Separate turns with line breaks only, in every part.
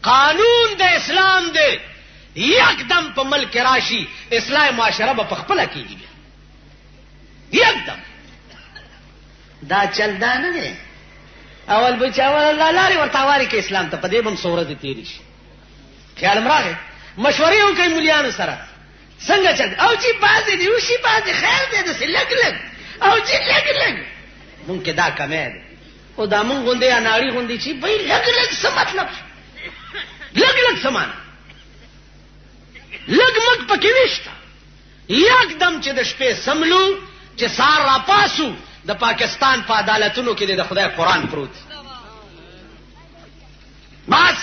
قانون د اسلام دے یک دم په ملک راشي اسلام معاشره به پخپله کیږي یک دم. دا چل دا نه دی اول بچاول لاري ورتاواري کې اسلام ته پدې بم سورته تیری شي خیال مراغه مشورې هم کوي مليانو سره څنګه چل او چې بازي دی او شي بازي خیر دی د سلګ لګ او چې لګ لګ مونږ کې دا کمه ده او دا مونږ غوندې اناړي غوندې چې به لګ لګ څه مطلب لګ لګ سمان لګ مګ پکې نشته یک دم چې د شپې سملو چې سار را پاسو د پاکستان په عدالتونو کې د خدای قرآن پروت بس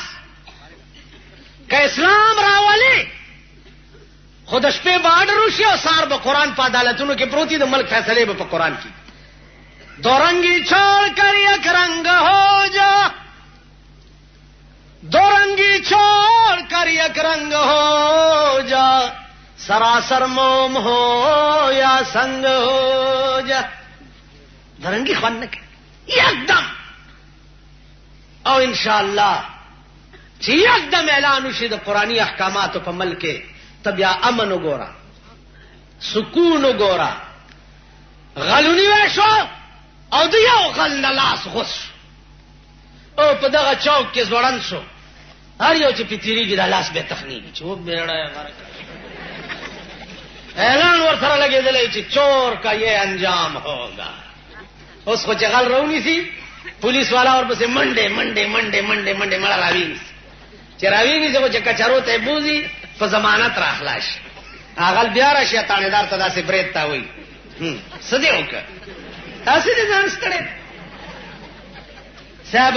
که اسلام راولي خود شپې بارډر وشي او سار به قرآن په عدالتونو کې پروتي د ملک فیصله به په قرآن کې دورنگی چھوڑ کر یک رنگ ہو جا دورنگی چھوڑ کر یک رنگ ہو جا سراسر موم ہو یا سنگ ہو جا دورنگی خوان نکے یک دم او انشاءاللہ چی یک دم اعلانو شد قرآنی احکاماتو پا ملکے تب یا امنو گورا سکونو گورا غلونی ویشو او د یو غل لاس غوس او په دغه چوک کې زوړن شو هر یو چې پیتیریږي د لاس به تخنیږي چې و بیړه اعلان ورسره لګېدلی چې چور کا یہ انجام ہوگا اوس خو چې غل رونی سي پولیس والا ورپسې منډې منډې منډې منډې منډې مړه راویني چې راویني خو چې کچارو ته بوزي په ضمانت را خلاص هغه بیا راشي تانیدار ته داسې برید تا وایي څه دې وکړه تاسو دې ځان ستړي صاحب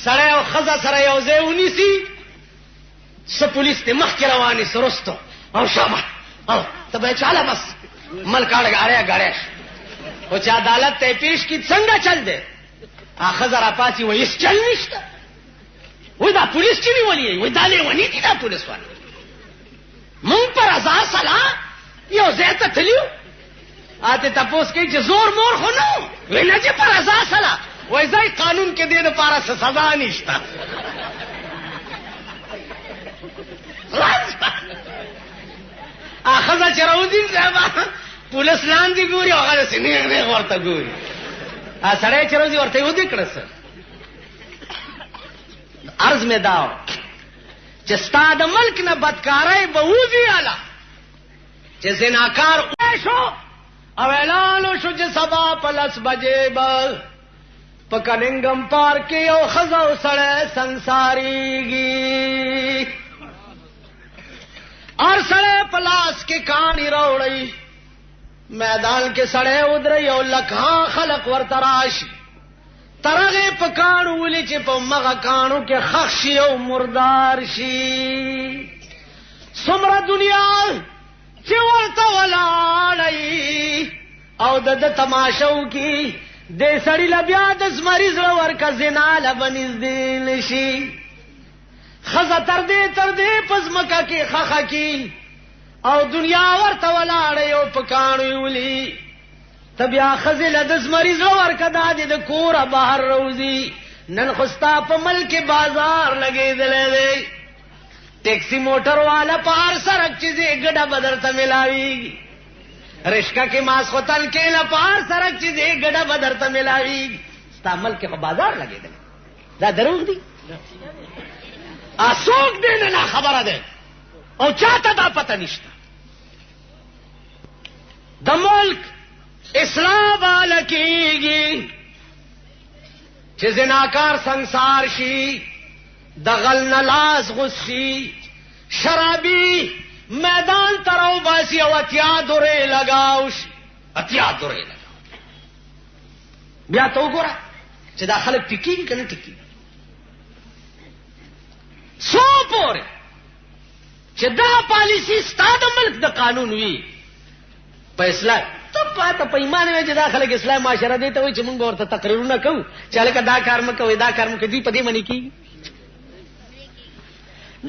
سره او خزه سره یو ځای ونیسي څه پولیس ته مخ کې رواني سرستو او شابه او ته به چاله بس ملکاړه غاړه او چې عدالت ته پیش کی څنګه چل دے اخذ را پاسي وې اس چل نشته وې دا پولیس چې ولي وې دا له ونی دي دا پولیس وانه مونږ پر ازار سلام یو ځای ته تلیو آتے تپوس کی چې زور مور خو نو وینا چې پر ازا سلا وای ځای قانون کې دې لپاره سزا نشته اخذ چرودین صاحب پولیس لاندې ګوري هغه سینې نه ورته ګوري ا سره چرودی ورته ودی کړس عرض می داو چې ستاد ملک نه بدکارای به وځي اعلی چې زناکار شو او اعلانو شو چې سبا پلس بجے با پکننگم پارکی او خزو سڑے سنساریگی اور سڑے پلاس کی کانی روڑی میدان کے سڑے ادرئی او لکھاں خلق ورتراش ترغی پکانو ولی چی پا مغا کانو کے خخشی او مردارشی سمر دنیا چی ورطا ولاڑی او د تماشو کی دے سڑی لبیا دس مریض ور کا زنا لبنز دل شی خزا تر دے پزمکا کی خخا کی او دنیا ورطا ولاڑی او پکانو ولی تبیا خزل دس مریض ور کا دادی د کورا باہر روزی نن خستا پا ملک بازار لگے دلے دے ٹیکسی موٹر والا پار سرک چیزیں گڑا بدر تا ملاوی رشکا کے ماس خوتن کے لپار سرک چیزیں گڑا بدر تا ملاوی ستا ملک بازار لگے دے دا دروغ دی آسوک دینا نا خبر دے او چاہتا دا پتہ نشتا دا ملک اسلام والا کی گی چه زناکار سنسار شی دا غل نلاس غصی شرابی میدان تراو باسی او اتیا دورے لگاوش اتیا دورے لگاو بیا تو گورا چه دا خلق ٹکی گی کنن ٹکی سو پورے چه دا پالیسی ستا دا ملک دا قانون وی پا اسلام تب پاتا پا ایمان میں چه دا خلق اسلام معاشرہ دیتا ہوئی چه منگا ورطا تقریرو نا کهو چه لکا دا کار مکو دا کار مکو دی پا دی منی کی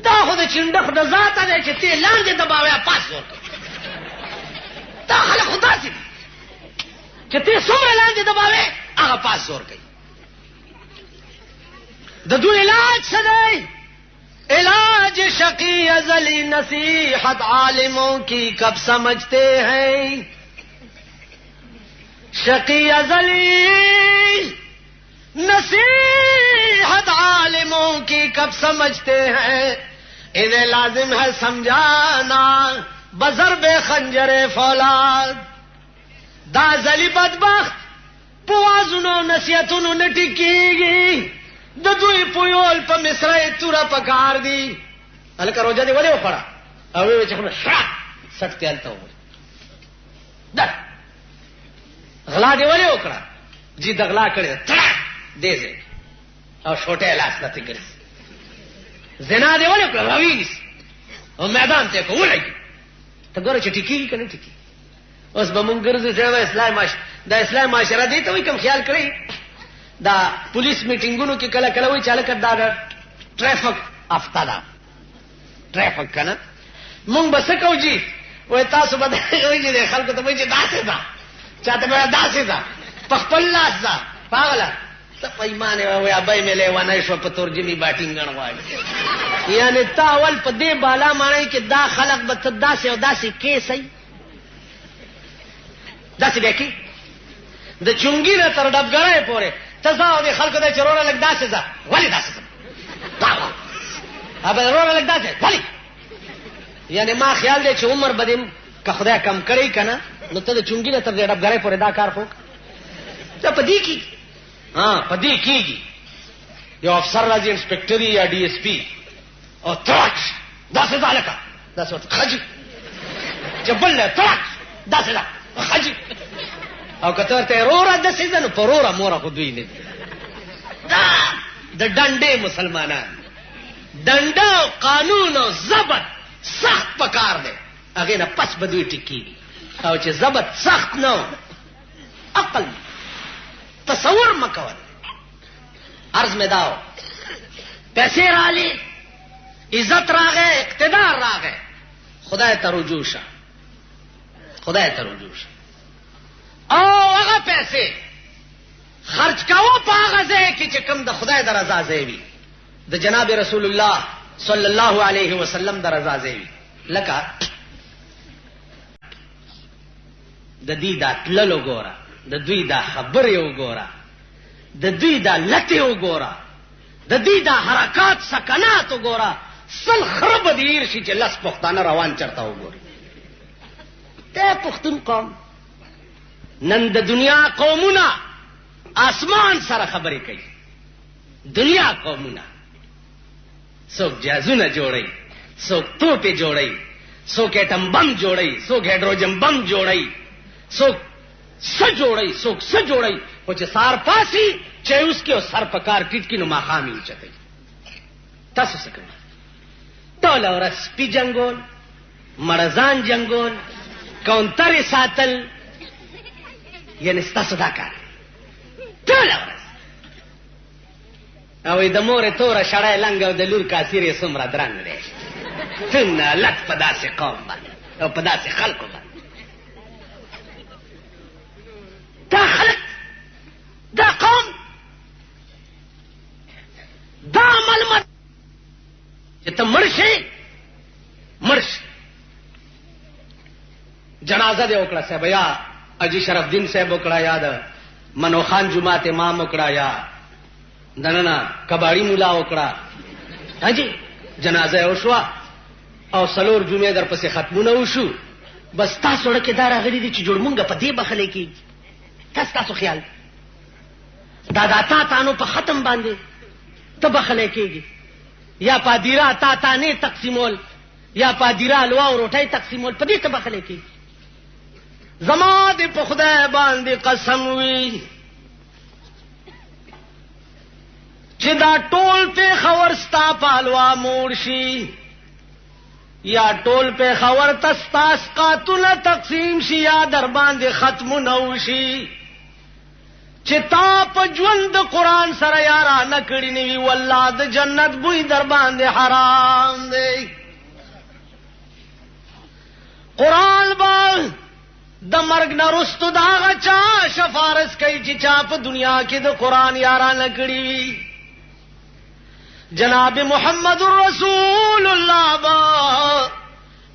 دا خود چندخ دا ذاتا دے چه تی لاندے دباویا پاس زور کر دا خلق خدا سی چه تی سمر لاندے دباویا آغا پاس زور کر دا دو علاج سدائی अजली नसीहत आलिमों की कब समझते हैं, शकी अजली नसीहत आलिमों की कब समझते हैं, इन्हें लाजिम है समझाना बज़र्बे खंजरे फौलाद। दा अजली बदबख्त पुआजुनो नसीहतुनो न टिकेगी, د دوی پویول په مصرع توره پکار دی. هلکه روجه دی ولې وخوړه او وی چې خبره شړه سټ تیالته وګورې دا غلا دی ولې وکړه جی د غلا کړې تړه دې ځای او شوټه لاس نته ګرځي. زنا دی ولې وکړه راویس او میدان ته کو ولګي ته ګوره چې ټیکي کنه ټیکي. اوس به مونږ ګرځو چې د اسلام معاشره دی ته وي کوم خیال کړی دا پولیس میټینګونو کې کله کله وایي چاله کړه دا ټریفک افتا دا ټریفک کنه مونږ بس کو جی وای تاسو به وایي چې خلکو ته وایي چې داسې دا چاته به داسې دا په خپل لاس دا پاغله ته پیمانه وای ابای مې لیوانه شو په ترجمه باټینګ غواړي یعنی تاول په دې بالا معنی کې دا خلق به داسې او داسې کیسي داسې به کې د چونګی نه تر ډبګړې پورې تزاو دي خلکو د چرونه لګ داسې ځه ولی داسې ځه ابل رونه لګ داسې ولی یعنی ما خیال دی چې عمر بدیم که خدای کم کړی کنه نو ته د چونګی نه تر ډبګړې پورې دا کار خو ته پدې کی پدې کیږي یو افسر راځي انسپکټری یا ډي اس پی او ترک داسې ځالکا داسې خجی جبل له ترک داسې لا خجی او کته ته رورا د سیزن پرورا مورا خو دوی نه دا د ډنډې مسلمانان ډنډه قانون او ضبط سخت پکار دی هغه نه پس بدوی ټکی او چې ضبط سخت نه عقل تصور مکوه عرض میں داو پیسے رالی عزت راغے اقتدار راغے خدای ته رجوع شه خدای ته رجوع شه او هغه پیسې خرج کاوه په هغه ځای کې چې کوم د خدای د رضا ځای وي د جناب رسول الله صلی الله علیه وسلم د رضا ځای وي لکه د دې دا تللو ګوره د دوی دا خبرې وګوره د دوی دا لټې وګوره د دوی دا حرکات سکنات وګوره سل خرب دیر شي چې لس پښتانه روان چرته وګوري ته پښتون قوم نن د دنیا قومونه اسمان سره خبرې کوي دنیا قومونه څوک جازونه جوړي څوک توپې جوړي څوک اټم بم جوړي څوک هایدروجن بم جوړي څوک څه جوړي څوک څه جوړي خو چې سار پاسي چې اوس کې سر پکار ټیټ کې نو ماخامي چتای تاسو څه کوئ ټول ورځ سپي جنگول مرزان جنگول کاونټر ساتل یعنی ستاسو دا کار ټول ورځ او د مور تور شړای لنګ او د لور کاسیر سمره درنګ دی څنګه لټ په داسې قوم باندې او په داسې خلکو باندې دا خلق دا قوم دا عمل مر چې ته مرشي جنازه دی وکړه صاحب یا اجي شرف الدین صاحب وکړه یا د منو خان جماعت امام وکړه یا دننا کباړی مولا وکړه اجي جنازه وشوا او سلور جمعه در پسې ختمونه وشو بس تاسو ورکه دا راغلي دي چې جوړ مونږه په دې بخلې کې تاسو خیال دا تانو په ختم باندې ته بخلې کېږي یا پادیرا تا نه تقسیمول یا پادیرا لوا او روټي تقسیمول په دې ته بخلې کېږي زما دې په خدای باندې قسم وي چې دا ټول په خورستا پالوا مورشي یا ټول په خور تستاس قاتل تقسیم شي یا در باندې ختم نوشي چې تا په ژوند قرآن سره یارا نکړی نیوی والله د جنت بوی در باندې حرام دی قرآن با د مرګ نه رستو دا چا شفارس کوي چې چا په دنیا کې د قرآن یارا نکړی جناب محمد رسول اللہ با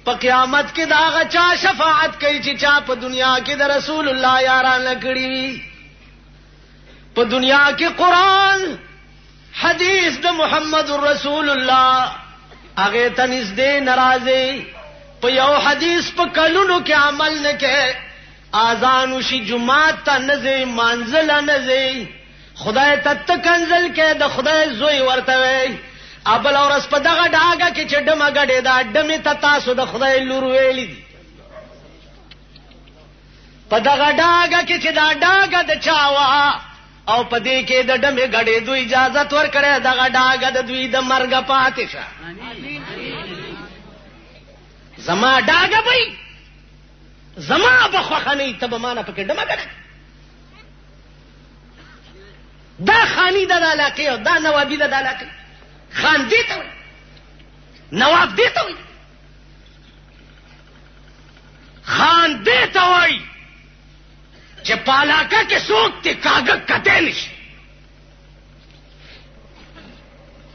پا قیامت کی داغا چا شفاعت کئی چی چا پا دنیا کی دا رسول اللہ یاران لکڑی پا دنیا کی قرآن حدیث دا محمد رسول اللہ آگے تنیز دے نرازے پا یو حدیث پا کلونو کی عمل نکے آزانو شی جماعت تا نزے منزل نزے خدای تت کنزل کے دا خدای زوی ورتوی ابل اور اس پا دغا ڈاگا کی چه ڈم گڑی دا ڈمی تتاسو دا خدای لور ویلی دی پا دغا ڈاگا کی چه دا ڈاگا دا چاوا او پا دی که دا ڈمی گڑی دو اجازت ور کرے دغا ڈاگا دا دوی دا مرگ پاتشا زما ڈاگا بھئی زما بخوخنی تب مانا پا که ڈم گڑی دا خانی دا علاقے او دا نوابی دا علاقے خان دیتا ہوئی نواب دیتا ہوئی خان دیتا ہوئی چه پالاکا کے سوکتے کاغک کتے نشی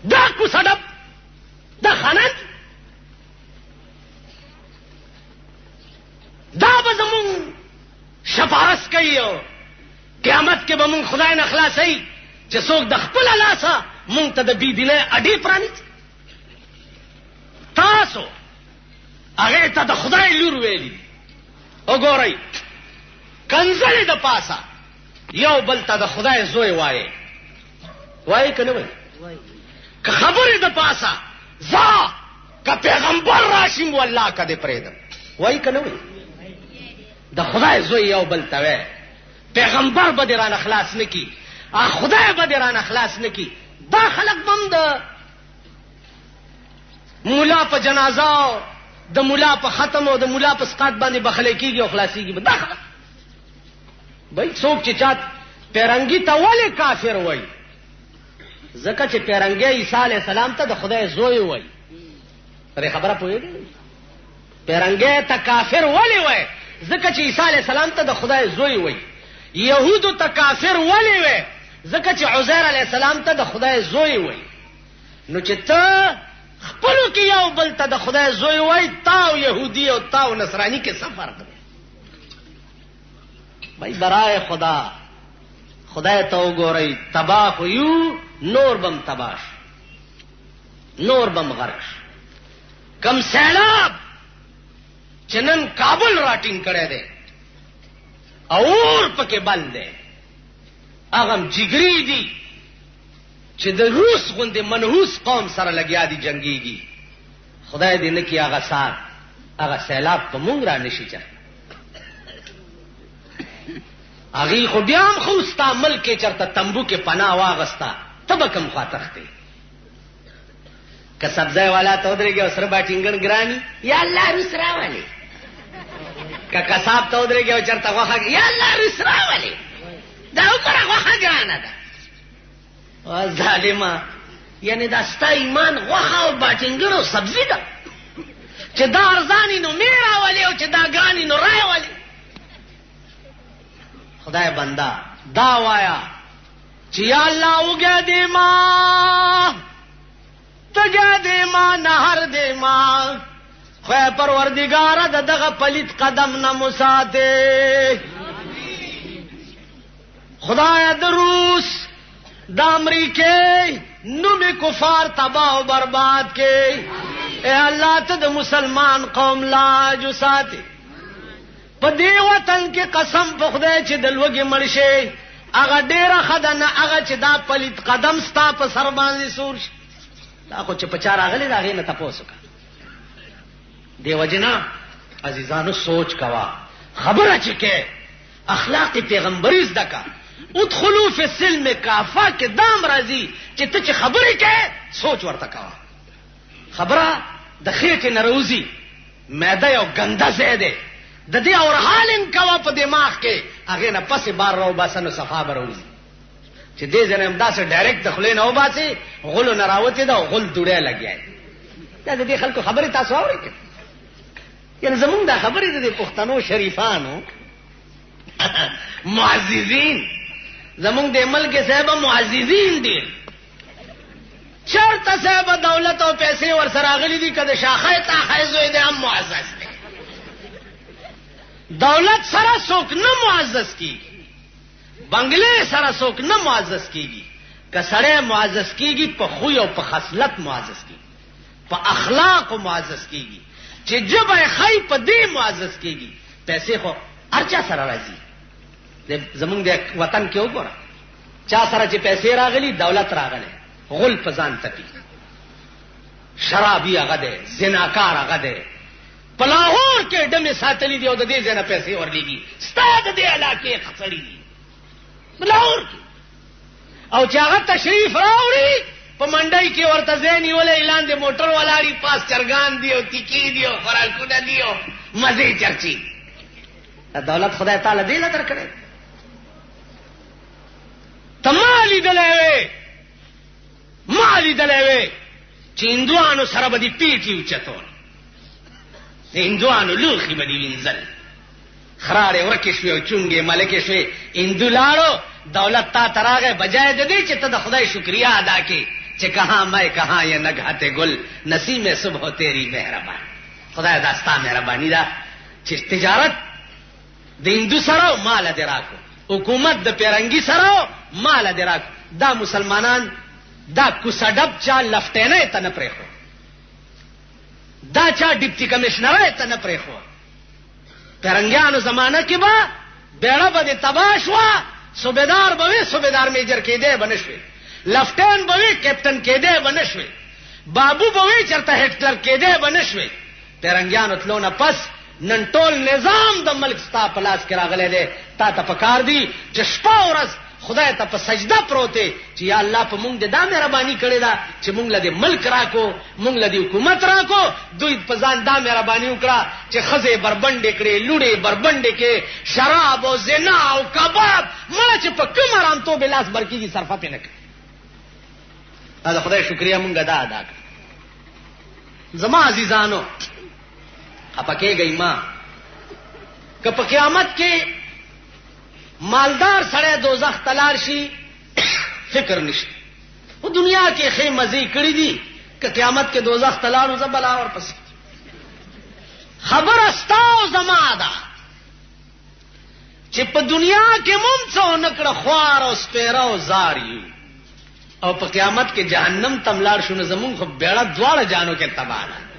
دا کو سڑب دا خانان دا بزمون شفارس کئی ہو قیامت کے بمون خدای نخلاصی چه سوک دا خپل لاسا مونگ تا دا بی دینه اڈی پرانی تاسو اگه تا دا خدای لور ویلی او گو رئی کنزلی دا پاسا یو بل تا دا خدای زوی وائی که نوی که خبری دا پاسا زا که پیغمبر راشیم واللہ که دے پریدم وائی که نوی دا خدای زوی یو بل تا وی پیغمبر با دیران اخلاص نکی خدای با دیران اخلاص نکی دا خلق بم دا مولا پا جنازہ دا مولا پا ختم و دا مولا پا سقاط باندې بخلے کی گی و خلاصی گی دا خلق بھئی سوک چی چاہت پیرنگی تا ولی کافر ہوئی زکا چی پیرنگی عیسیٰ علیہ السلام تا دا خدای زوی ہوئی پر خبرہ پوئے گی پیرنگی تا کافر ولی ہوئی زکا چی عیسیٰ علیہ السلام تا دا خدای زوی ہوئی یہودو تا کافر ولی ہوئی زکا چی عزیر علیہ السلام تا دا خدای زوی ہوئی نو چی تا خپلو کی یو بل تا دا خدای زوی ہوئی تاو یہودی و تاو نصرانی کے سفر دے بھائی برائے خدا خدای تو گو رئی تباہ ہوئیو نور بم تباش نور بم غرش کم سیلاب چنن کابل راٹنگ کرے دے اور پکے بل دے اغم جگری دی چه د روس غندے منحوس قوم سره لگیا دی جنگی گی خدای دې نکی آغا سار آغا سیلاب پا مونگ را نشی چا آغی خو بیام خوستا ملک چرتا تنبو کے پناہ واغستا تبکم خواتختے کہ سبزے والا تو ادرے گیا سر باٹنگن گرانی یا اللہ رسرا والے کہ کساب تو ادرے گیا چرتا وخا یا اللہ رسرا والے دا اوپر وخا گرانا دا ظالمہ یعنی دا ستا ایمان وخا و باٹنگن و سبزی دا چه دا ارزانی نو میرا والے و چه دا گرانی نو رائے والے خدای بندہ دا وایا چه یا اللہ اگیا دے ماں تگیا دے ماں نہر دے ماں خواه پروردگار دا دغا پلیت قدم نمساتے خدای دروس دا امریکے نمی کفار تباہ و برباد کے اے اللہ تد مسلمان قوم لاجو ساتے پا دی وطن کی قسم پخدے چی دلوگی مرشے اگا دیرہ خدن اگا چی دا پلیت قدم ستا پا سربانزی سورش دا خود چی پچار آگلی دا غیر نتا سکا دی وجنا عزیزانو سوچ کوا خبر چکے اخلاق پیغمبریز دکا ادخلو فی السلم کافا کے دام رازی چی تچ خبری کے سوچ ورتا کوا خبرہ دا خیٹ نروزی میدہ یو گندہ زیدے دا دی اور حالن کوا پا دماغ کے اگے نا پس بار رو باسا نو صفا بروزی چی دے زن امدا سے ڈائریکٹ دخلے نو باسی غلو نراوتی دا غل دوڑے لگی آئی دا دی خلکو خبری تاسو آوری کن یعنی زمون دا خبری دا دی پختنو شریفانو معززین زمون دے ملک صاحب معززین دی چرته صاحب دولت او پیسې ور سره غلي دي کده شاخه تا خایزوي دي هم معزز دي. دولت سره څوک نه معزز کیږي، بنگلې سره څوک نه معزز کیږي. که سره معزز کیږي په خو او په خصلت معزز کیږي، په اخلاق معزز کیږي. چې جبه خی په دې معزز کیږي. پیسې خو ارچا سره راځي. زمونږ د وطن کې وګوره چا سره چې پیسې راغلي دولت راغلی غل په ځان تپي، شرابي هغه دی، زناکار هغه دی، په لاهور کې ډمې ساتلي دي او د دې ځای نه پیسې ورلېږي ستا د دې علاقې خسړي دي په لاهور کې. او چې هغه تشریف راوړي په منډۍ کې ورته ځای نیولی لاندې موټر ولاړي، پاس چرګان دي او تیکې دي او خوراکونه دي او مزې چرچي. دولت خدای تعالی دې له درکړی. ته ما لیدلی وې چې هندوانو سره به دې پیټي اوچتول، د هندوانو لوښي به دې وینځل، خرارې ورکې شوې او چونګې ملکې شوې. هندو لاړو، دولت تا ته راغی، بجای د دې چې ته د خدای شکریہ ادا کړې چې کہاں میں کہاں یہ نگہت گل نسیم صبح تیری مہربان. خدای دا ستا مهرباني ده چې تجارت د هندو سره مال دې راکو، حکومت د پیرنګي سره مال دې راکو. دا مسلمانان دا کوسډب چا لفټینه ته نه پرېخو، دا چا ډیپټي کمشنر ته نه پرېخو. پیرنګیانو زمانہ کې با بیړه به تباہ شوه، صوبیدار به وي صوبیدار میجر کېدی به نه شوې، لفټین به وي کیپټن کېدی به نه شوې، بابو به وي چېرته هټلر کېدی به نه شوې. پیرنګیانو تلو نه پس نن ټول نظام د ملک ستا په لاس کې راغلی دی. تا ته پکار دی چې شپه ورځ خدای ته په سجده پروته چې یا الله په مونږ دې دا مهرباني کړې ده چې مونږ له دې ملک راکو، مونږ له دې حکومت راکو. دوی په ځان دا مهرباني وکړه چې ښځې بربنډې کړې، لوڼې بربنډې کې، شراب او زنا او کباب مړه چې په کوم ارامتوب لاس برکېږي صرفه پې نه کوي. دا د خدای شکریه مونږ دا ادا کړه. زما عزیزانو خپه کېږئ ما که په قیامت کې مالدار سړی دوزخ ته لاړ شي فکر نشته. په دنیا کې ښې مزې کړي دي، که قیامت کې دوزخ ته لاړو زه بلا ورپسې. خبره ستا او زما ده چې په دنیا کې مونږ څه ونه کړه، خوار او سپیره او زار یو، او په قیامت کې جهنم ته لاړ شو نو زمونږ خو بیړه دواړه جانو کې تباه ده.